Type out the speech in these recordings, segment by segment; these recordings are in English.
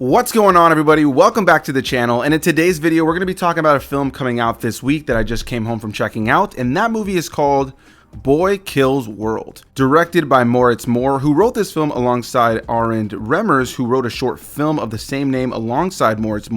What's going on, everybody? Welcome back to the channel, and in today's video we're going to be talking about a film coming out this week that I just came home from checking out, and that movie is called Boy Kills World, directed by Moritz, who wrote this film alongside Arend Remmers, who wrote a short film of the same name alongside Moritz.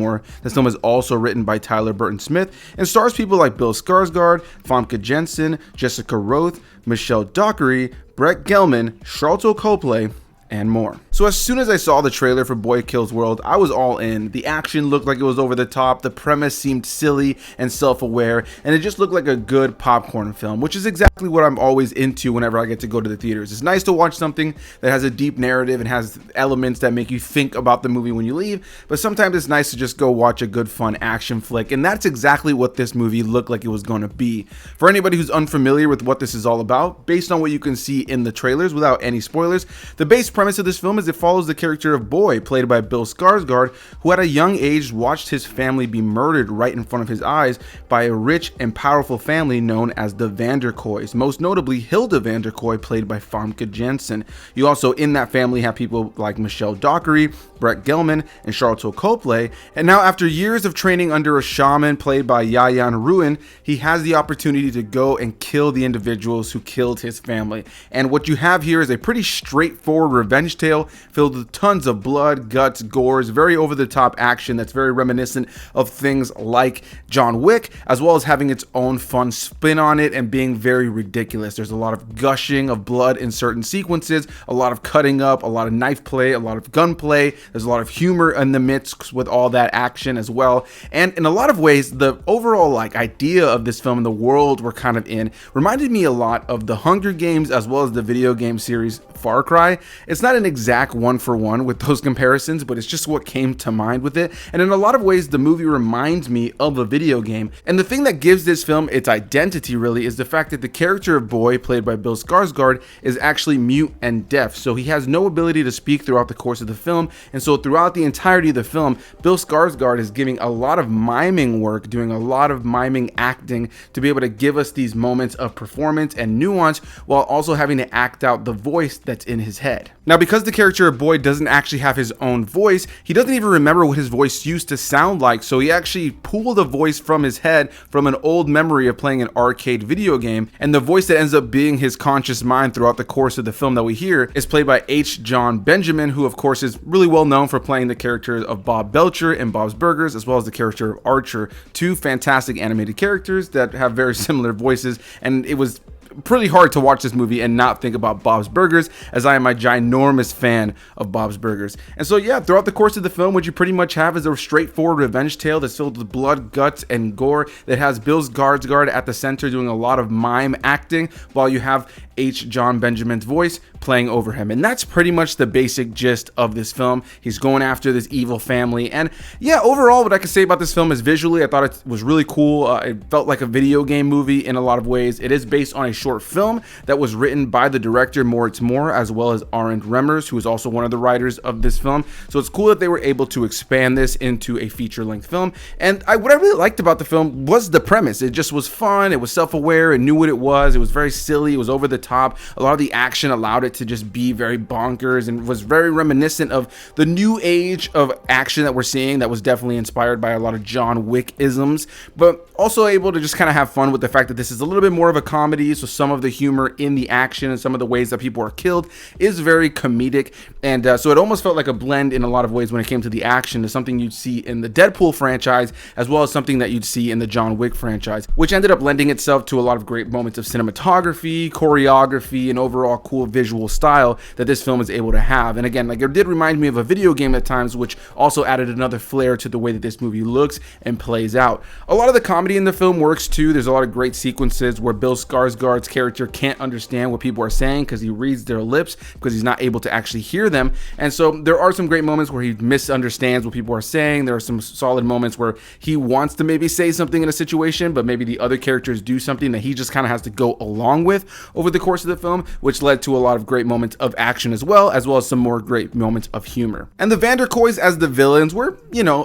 This film is also written by Tyler Burton Smith and stars people like Bill Skårsgard, Famke Janssen, Jessica Rothe, Michelle Dockery, Brett Gelman, Charlton Copley, and more. So as soon as I saw the trailer for Boy Kills World, I was all in. The action looked like it was over the top, the premise seemed silly and self-aware, and it just looked like a good popcorn film, which is exactly what I'm always into whenever I get to go to the theaters. It's nice to watch something that has a deep narrative and has elements that make you think about the movie when you leave, but sometimes it's nice to just go watch a good fun action flick, and that's exactly what this movie looked like it was going to be. For anybody who's unfamiliar with what this is all about, based on what you can see in the trailers without any spoilers, the base premise of this film is it follows the character of Boy, played by Bill Skårsgard, who at a young age watched his family be murdered right in front of his eyes by a rich and powerful family known as the Vanderkooys, most notably Hilda Vanderkooy, played by Famke Janssen. You also in that family have people like Michelle Dockery, Brett Gelman, and Charlton Copley, and now after years of training under a shaman played by Yayan Ruin, he has the opportunity to go and kill the individuals who killed his family. And what you have here is a pretty straightforward revenge tale filled with tons of blood, guts, gores, very over-the-top action that's very reminiscent of things like John Wick, as well as having its own fun spin on it and being very ridiculous. There's a lot of gushing of blood in certain sequences, a lot of cutting up, a lot of knife play, a lot of gunplay. There's a lot of humor in the midst with all that action as well. And in a lot of ways, the overall idea of this film and the world we're kind of in reminded me a lot of the Hunger Games as well as the video game series Far Cry. It's not an exact one-for-one with those comparisons, but it's just what came to mind with it. And in a lot of ways, the movie reminds me of a video game. And the thing that gives this film its identity really is the fact that the character of Boy, played by Bill Skårsgard, is actually mute and deaf. So he has no ability to speak throughout the course of the film. And so throughout the entirety of the film, Bill Skårsgard is giving a lot of miming work, doing a lot of miming acting to be able to give us these moments of performance and nuance while also having to act out the voice that's in his head. Now, because the character of Boy doesn't actually have his own voice, he doesn't even remember what his voice used to sound like, so he actually pulled a voice from his head from an old memory of playing an arcade video game, and the voice that ends up being his conscious mind throughout the course of the film that we hear is played by H. John Benjamin, who of course is really well known for playing the character of Bob Belcher in Bob's Burgers, as well as the character of Archer, two fantastic animated characters that have very similar voices, and it was pretty hard to watch this movie and not think about Bob's Burgers, as I am a ginormous fan of Bob's Burgers. And so yeah, throughout the course of the film, what you pretty much have is a straightforward revenge tale that's filled with blood, guts, and gore that has Bill Skårsgard at the center doing a lot of mime acting, while you have H. John Benjamin's voice playing over him. And that's pretty much the basic gist of this film. He's going after this evil family. And yeah, overall, what I could say about this film is visually, I thought it was really cool. It felt like a video game movie in a lot of ways. It is based on a short film that was written by the director Moritz, as well as Arend Remmers, who is also one of the writers of this film. So it's cool that they were able to expand this into a feature-length film. And what I really liked about the film was the premise. It just was fun. It was self-aware. It knew what it was. It was very silly. It was over the top. A lot of the action allowed it to just be very bonkers and was very reminiscent of the new age of action that we're seeing that was definitely inspired by a lot of John Wick isms, but also able to just kind of have fun with the fact that this is a little bit more of a comedy. So some of the humor in the action and some of the ways that people are killed is very comedic, and so it almost felt like a blend in a lot of ways when it came to the action to something you'd see in the Deadpool franchise, as well as something that you'd see in the John Wick franchise, which ended up lending itself to a lot of great moments of cinematography, choreography, and overall cool visual style that this film is able to have. And again, it did remind me of a video game at times, which also added another flair to the way that this movie looks and plays out. A lot of the comedy in the film works too. There's a lot of great sequences where Bill Skårsgard's character can't understand what people are saying because he reads their lips because he's not able to actually hear them. And so there are some great moments where he misunderstands what people are saying. There are some solid moments where he wants to maybe say something in a situation, but maybe the other characters do something that he just kind of has to go along with over the the course of the film, which led to a lot of great moments of action as well as some more great moments of humor. And the Vanderkoys as the villains were,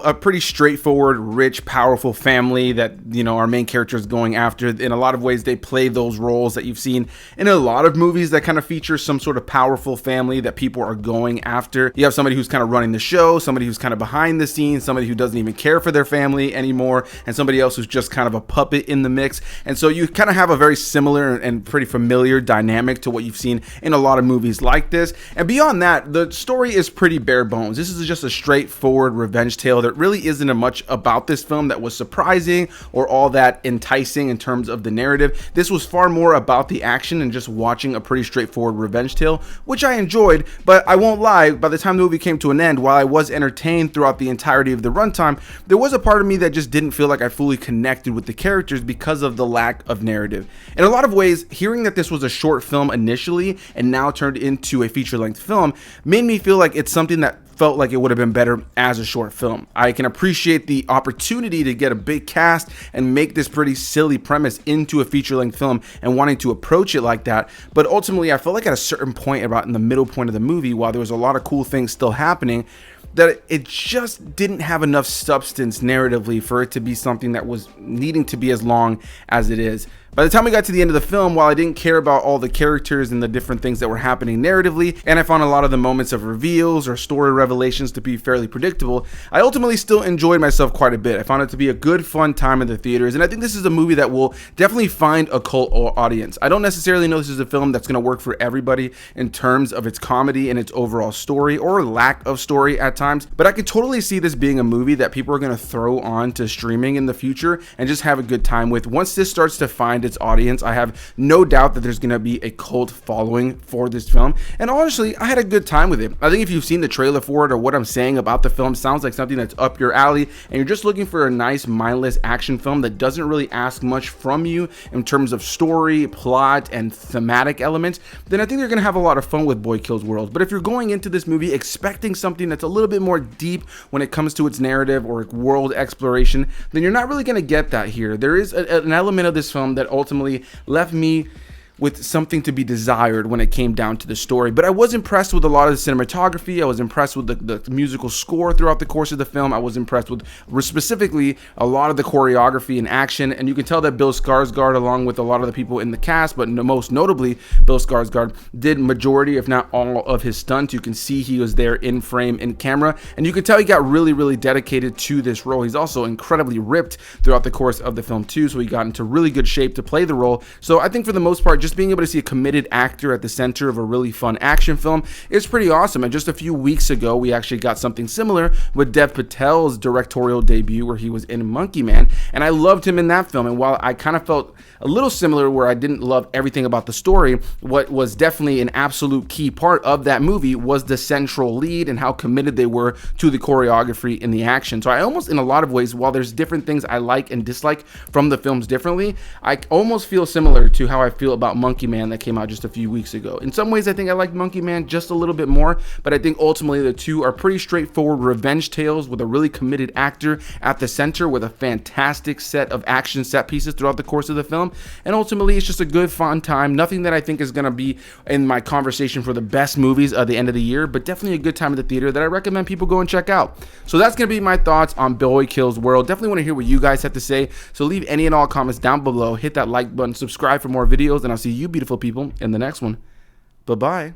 a pretty straightforward, rich, powerful family that, our main character is going after. In a lot of ways, they play those roles that you've seen in a lot of movies that kind of feature some sort of powerful family that people are going after. You have somebody who's kind of running the show, somebody who's kind of behind the scenes, somebody who doesn't even care for their family anymore, and somebody else who's just kind of a puppet in the mix. And so you kind of have a very similar and pretty familiar dynamic to what you've seen in a lot of movies like this. And beyond that, the story is pretty bare bones. This is just a straightforward revenge tale. There really isn't much about this film that was surprising or all that enticing in terms of the narrative. This was far more about the action and just watching a pretty straightforward revenge tale, which I enjoyed. But I won't lie, by the time the movie came to an end, while I was entertained throughout the entirety of the runtime, there was a part of me that just didn't feel like I fully connected with the characters because of the lack of narrative. In a lot of ways, hearing that this was a short film initially and now turned into a feature-length film made me feel like it's something that felt like it would have been better as a short film. I can appreciate the opportunity to get a big cast and make this pretty silly premise into a feature-length film and wanting to approach it like that, but ultimately I felt like at a certain point, about in the middle point of the movie, while there was a lot of cool things still happening, that it just didn't have enough substance narratively for it to be something that was needing to be as long as it is. By the time we got to the end of the film, while I didn't care about all the characters and the different things that were happening narratively, and I found a lot of the moments of reveals or story revelations to be fairly predictable, I ultimately still enjoyed myself quite a bit. I found it to be a good, fun time in the theaters, and I think this is a movie that will definitely find a cult audience. I don't necessarily know this is a film that's going to work for everybody in terms of its comedy and its overall story, or lack of story at times, but I could totally see this being a movie that people are going to throw on to streaming in the future and just have a good time with. Once this starts to find its audience, I have no doubt that there's going to be a cult following for this film, and honestly, I had a good time with it. I think if you've seen the trailer for it or what I'm saying about the film sounds like something that's up your alley, and you're just looking for a nice, mindless action film that doesn't really ask much from you in terms of story, plot, and thematic elements, then I think you're going to have a lot of fun with Boy Kills World. But if you're going into this movie expecting something that's a little bit more deep when it comes to its narrative or world exploration, then you're not really going to get that here. There is an element of this film that ultimately left me with something to be desired when it came down to the story. But I was impressed with a lot of the cinematography. I was impressed with the musical score throughout the course of the film. I was impressed with specifically a lot of the choreography and action, and you can tell that Bill Skårsgard, along with a lot of the people in the cast, but most notably Bill Skårsgard, did majority if not all of his stunts. You can see he was there in frame, in camera, and you can tell he got really dedicated to this role. He's also incredibly ripped throughout the course of the film too, so he got into really good shape to play the role. So I think for the most part, just being able to see a committed actor at the center of a really fun action film is pretty awesome. And just a few weeks ago, we actually got something similar with Dev Patel's directorial debut, where he was in Monkey Man, and I loved him in that film. And while I kind of felt a little similar where I didn't love everything about the story, what was definitely an absolute key part of that movie was the central lead and how committed they were to the choreography and the action. So I almost, in a lot of ways, while there's different things I like and dislike from the films differently, I almost feel similar to how I feel about Monkey Man that came out just a few weeks ago. In some ways, I think I like Monkey Man just a little bit more, but I think ultimately the two are pretty straightforward revenge tales with a really committed actor at the center with a fantastic set of action set pieces throughout the course of the film. And ultimately, it's just a good, fun time. Nothing that I think is going to be in my conversation for the best movies at the end of the year, but definitely a good time at the theater that I recommend people go and check out. So that's going to be my thoughts on Boy Kills World. Definitely want to hear what you guys have to say. So leave any and all comments down below. Hit that like button, subscribe for more videos, and I'll see you beautiful people in the next one. Bye-bye.